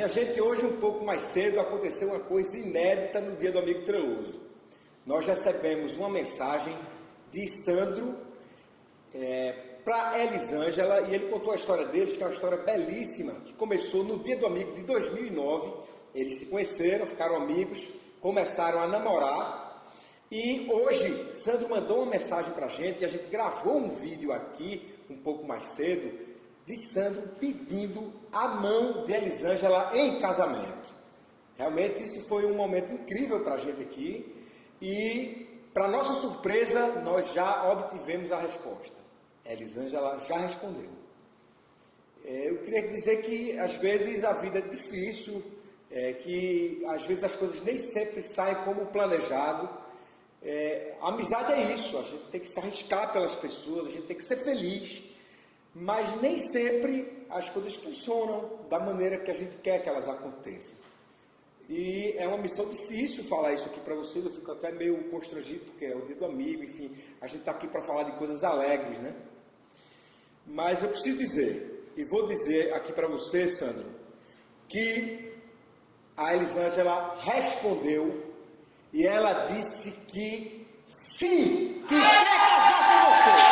Minha gente, hoje um pouco mais cedo aconteceu uma coisa inédita no Dia do Amigo Treloso. Nós recebemos uma mensagem de Sandro para Elisângela, e ele contou a história deles, que é uma história belíssima, que começou no Dia do Amigo de 2009. Eles se conheceram, ficaram amigos, começaram a namorar, e hoje Sandro mandou uma mensagem para a gente, e a gente gravou um vídeo aqui, um pouco mais cedo, de Sandro pedindo a mão de Elisângela em casamento. Realmente isso foi um momento incrível para a gente aqui, e para nossa surpresa nós já obtivemos a resposta. Elisângela já respondeu. Eu queria dizer que às vezes a vida é difícil, que às vezes as coisas nem sempre saem como planejado. A amizade é isso, a gente tem que se arriscar pelas pessoas, a gente tem que ser feliz, mas nem sempre as coisas funcionam da maneira que a gente quer que elas aconteçam. E é uma missão difícil falar isso aqui para vocês, eu fico até meio constrangido, porque é o Dia do Amigo, enfim, a gente está aqui para falar de coisas alegres, né? Mas eu preciso dizer, e vou dizer aqui para você, Sandro, que a Elisângela respondeu, e ela disse que sim, que quer casar com você.